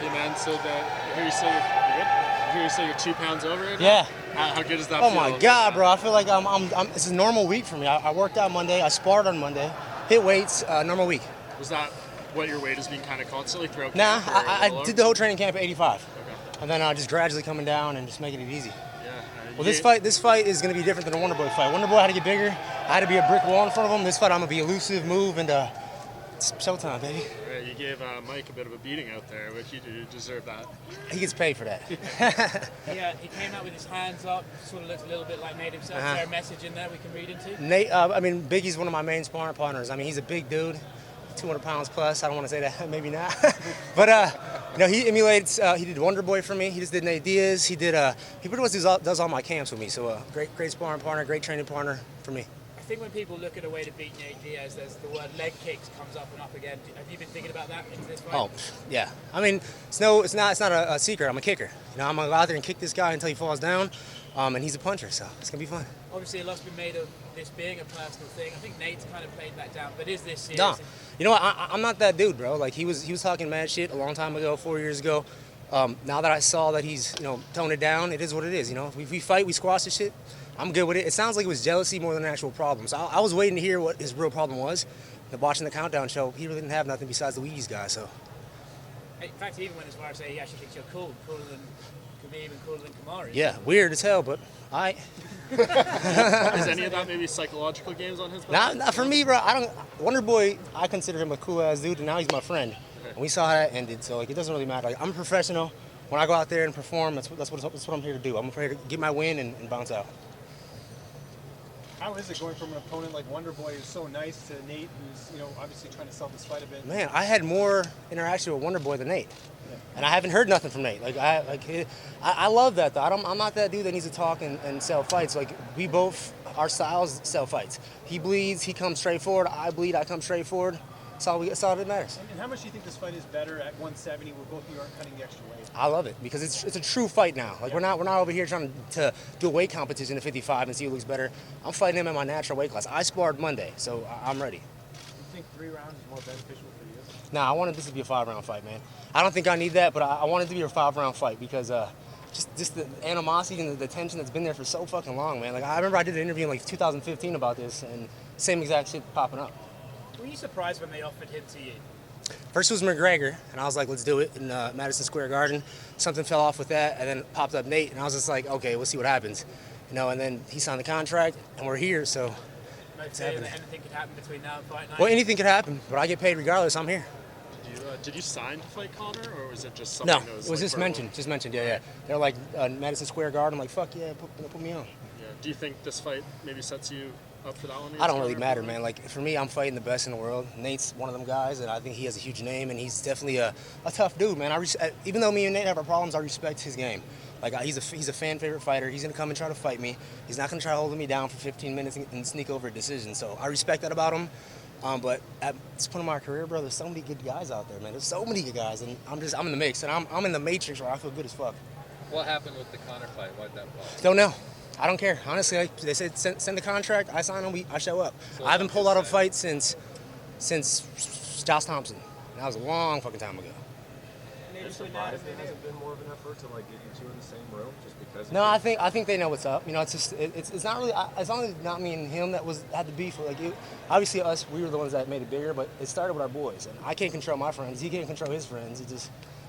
the men. So that here you say you're 2 pounds over right now? Yeah. How good is that? Oh my God, bro! I feel like it's a normal week for me. I worked out Monday. I sparred on Monday. Hit weights. Normal week. Was that what your weight has been kind of constantly throughout Nah, camp? I did the whole training camp at 85, Okay. and then just gradually coming down and just making it easy. Yeah. Well, this fight is going to be different than the Wonder Boy fight. Wonder Boy had to get bigger. I had to be a brick wall in front of him. This fight, I'm going to be elusive, move, and it's showtime, baby. Right, you gave Mike a bit of a beating out there, which you deserve that. He gets paid for that. Yeah, he came out with his hands up, sort of looks a little bit like Nate himself. Is there a message in there we can read into? Nate, Biggie's one of my main sparring partners. I mean, he's a big dude, 200 pounds plus. I don't want to say that, maybe not. But, he emulates, he did Wonder Boy for me. He just did Nate Diaz. He pretty much does all my camps with me. So, great sparring partner, great training partner for me. I think when people look at a way to beat Nate Diaz, there's the word leg kicks comes up and up again. Have you been thinking about that into this fight? Oh, yeah. I mean, it's not a secret. I'm a kicker. I'm gonna go out there and kick this guy until he falls down, and he's a puncher, so it's gonna be fun. Obviously, a lot's been made of this being a personal thing. I think Nate's kind of played that down, but is this serious? No, you know what? I'm not that dude, bro. Like he was talking mad shit a long time ago, 4 years ago. Now that I saw that he's toned it down, it is what it is. If we fight, we squash the shit. I'm good with it. It sounds like it was jealousy more than an actual problem. So I was waiting to hear what his real problem was. Watching the countdown show, he really didn't have nothing besides the Wheaties guy. So. In fact, he even went as far as say he actually thinks you're cooler than Khabib and cooler than Kamari. Yeah, weird as hell, but I. Is any of that maybe psychological games on his part? Not for me, bro. Wonder Boy, I consider him a cool ass dude, and now he's my friend. Okay. And we saw how that ended, so it doesn't really matter. I'm a professional. When I go out there and perform, that's what I'm here to do. I'm here to get my win and bounce out. How is it going from an opponent like Wonder Boy, who's so nice, to Nate, who's obviously trying to sell this fight a bit? Man, I had more interaction with Wonder Boy than Nate, and I haven't heard nothing from Nate. I love that though. I'm not that dude that needs to talk and sell fights. Like we both, our styles sell fights. He bleeds, he comes straight forward. I bleed, I come straight forward. That's all that matters. And how much do you think this fight is better at 170, where both of you aren't cutting the extra weight? I love it because it's a true fight now. Like we're not over here trying to do a weight competition at 55 and see who looks better. I'm fighting him in my natural weight class. I sparred Monday, so I'm ready. Do you think 3 rounds is more beneficial for you? Nah, I wanted this to be a 5-round fight, man. I don't think I need that, but I wanted it to be a 5-round fight because just the animosity and the tension that's been there for so fucking long, man. Like I remember I did an interview in 2015 about this, and same exact shit popping up. Were you surprised when they offered him to you? First it was McGregor, and I was like, let's do it in Madison Square Garden. Something fell off with that, and then popped up Nate, and I was just like, okay, we'll see what happens. And then he signed the contract, and we're here, so It's happening. Anything could happen between now and fight night? Well, anything could happen, but I get paid regardless. I'm here. Did you sign to fight Conor, or was it just something No, that was it was just mentioned, yeah. They're like, Madison Square Garden, I'm like, fuck yeah, put me on. Yeah. Do you think this fight maybe sets you up for that one? I don't really matter, man. Like, for me, I'm fighting the best in the world. Nate's one of them guys, and I think he has a huge name, and he's definitely a tough dude, man. Even though me and Nate have our problems, I respect his game. Like, he's a fan favorite fighter. He's going to come and try to fight me. He's not going to try holding me down for 15 minutes and sneak over a decision. So I respect that about him. But at this point in my career, bro, there's so many good guys out there, man. There's so many good guys, and I'm in the mix, and I'm in the matrix where I feel good as fuck. What happened with the Conor fight? Why'd that fall? Don't know. I don't care. Honestly, they said send the contract. I sign them. I show up. So I haven't pulled out of a fight since Josh Thompson. That was a long fucking time ago. Are surprised it hasn't been more of an effort to get you two in the same room just because? No, I think they know what's up. It's just it's not really. It's only not me and him that had the beef. Obviously us, we were the ones that made it bigger, but it started with our boys, and I can't control my friends. He can't control his friends. It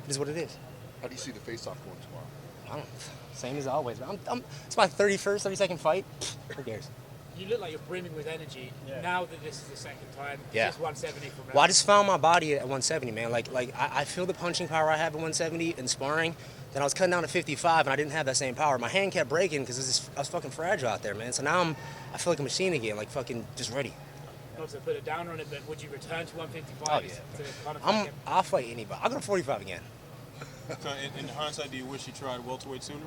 is what it is. How do you see the face-off going tomorrow? I don't. Same as always. It's my 32nd fight. Who cares? You look like you're brimming with energy now that this is the second time. Yeah. It's 170 from round. Well, I just found my body at 170, man. I feel the punching power I have at 170 in sparring. Then I was cutting down to 55, and I didn't have that same power. My hand kept breaking because I was fucking fragile out there, man. So now I feel like a machine again, like fucking just ready. Not to put a downer on it, but would you return to 155? Oh, yeah. I'll fight anybody. I'll go to 45 again. So in hindsight, do you wish you tried welterweight sooner?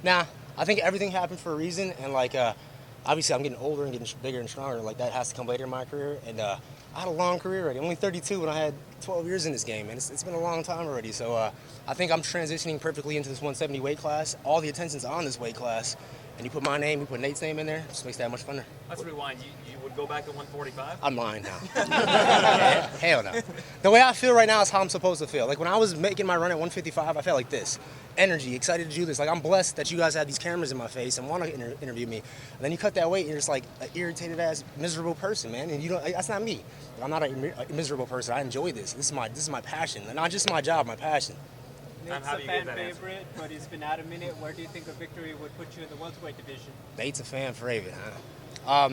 Nah, I think everything happened for a reason, and obviously I'm getting older and getting bigger and stronger. That has to come later in my career, and I had a long career already. I'm only 32 when I had 12 years in this game, and it's been a long time already. So I think I'm transitioning perfectly into this 170 weight class. All the attention's on this weight class, and you put my name, you put Nate's name in there, it just makes that much funner. Let's rewind. You would go back to 145? I'm lying now. Hell no. The way I feel right now is how I'm supposed to feel. Like when I was making my run at 155, I felt like this. Energy, excited to do this. Like I'm blessed that you guys have these cameras in my face and want to interview me. And then you cut that weight and you're just like an irritated ass, miserable person, man. And you don't. That's not me. I'm not a miserable person. I enjoy this. This is my passion. And not just my job, my passion. Nate's how a do you get fan that answer? favorite, but he's been out a minute. Where do you think a victory would put you in the welterweight division? Nate's a fan favorite, huh?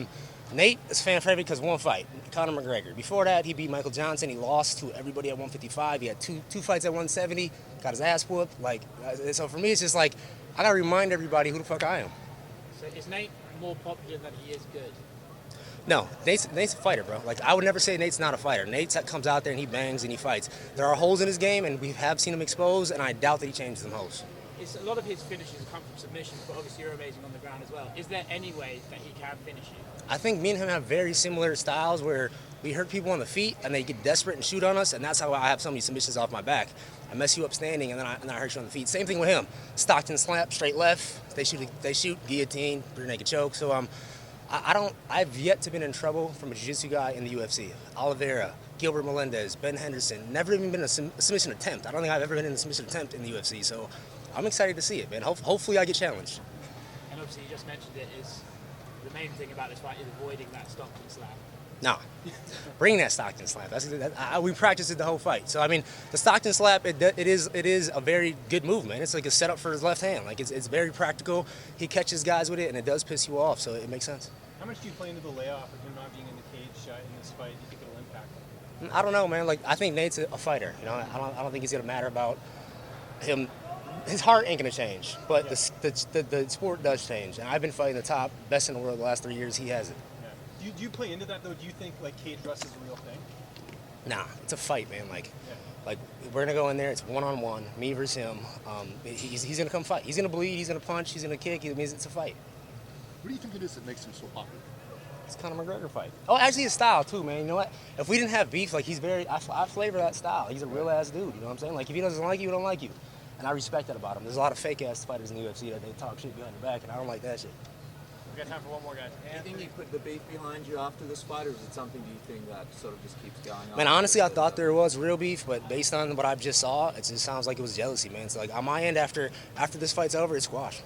Nate is fan favorite because one fight, Conor McGregor. Before that, he beat Michael Johnson. He lost to everybody at 155. He had two fights at 170. Got his ass whooped. Like, so for me, it's just like I gotta remind everybody who the fuck I am. So is Nate more popular than he is good? No, Nate's a fighter, bro. Like I would never say Nate's not a fighter. Nate comes out there and he bangs and he fights. There are holes in his game, and we have seen him exposed, and I doubt that he changes them holes. A lot of his finishes come from submissions, but obviously you're amazing on the ground as well. Is there any way that he can finish you? I think me and him have very similar styles where we hurt people on the feet and they get desperate and shoot on us, and that's how I have so many submissions off my back. I mess you up standing and then I hurt you on the feet. Same thing with him. Stockton slap, straight left. They shoot, guillotine, rear naked choke. So I've yet to been in trouble from a jiu-jitsu guy in the UFC. Oliveira, Gilbert Melendez, Ben Henderson. Never even been a submission attempt. I don't think I've ever been in a submission attempt in the UFC. So I'm excited to see it, man. Hopefully I get challenged. And obviously you just mentioned it is the main thing about this fight is avoiding that Stockton slap. No, bring that Stockton slap. We practiced it the whole fight. So I mean, the Stockton slap, it is a very good move, man. It's like a setup for his left hand. Like it's very practical. He catches guys with it, and it does piss you off. So it makes sense. How much do you play into the layoff of him not being in the cage in this fight? Do you think it'll impact him? I don't know, man. Like I think Nate's a fighter. You know, I don't think he's gonna matter about him. His heart ain't gonna change, but the sport does change. And I've been fighting the top best in the world the last 3 years. He hasn't. Yeah. Do you play into that though? Do you think like cage rust is a real thing? Nah, it's a fight, man. Like we're gonna go in there. It's 1-on-1, me versus him. He's gonna come fight. He's gonna bleed. He's gonna punch. He's gonna kick. It means it's a fight. What do you think it is that makes him so popular? It's Conor McGregor fight. Oh, actually his style too, man. You know what? If we didn't have beef, like I flavor that style. He's a real ass dude. You know what I'm saying? Like if he doesn't like you, he don't like you. And I respect that about him. There's a lot of fake ass fighters in the UFC that they talk shit behind your back, and I don't like that shit. We got time for one more, guys. Do you think you put the beef behind you after this fight, or is it something do you think that sort of just keeps going on? Man, honestly, I thought there was real beef, but based on what I just saw, it just sounds like it was jealousy, man. So like on my end, after this fight's over, it's squash.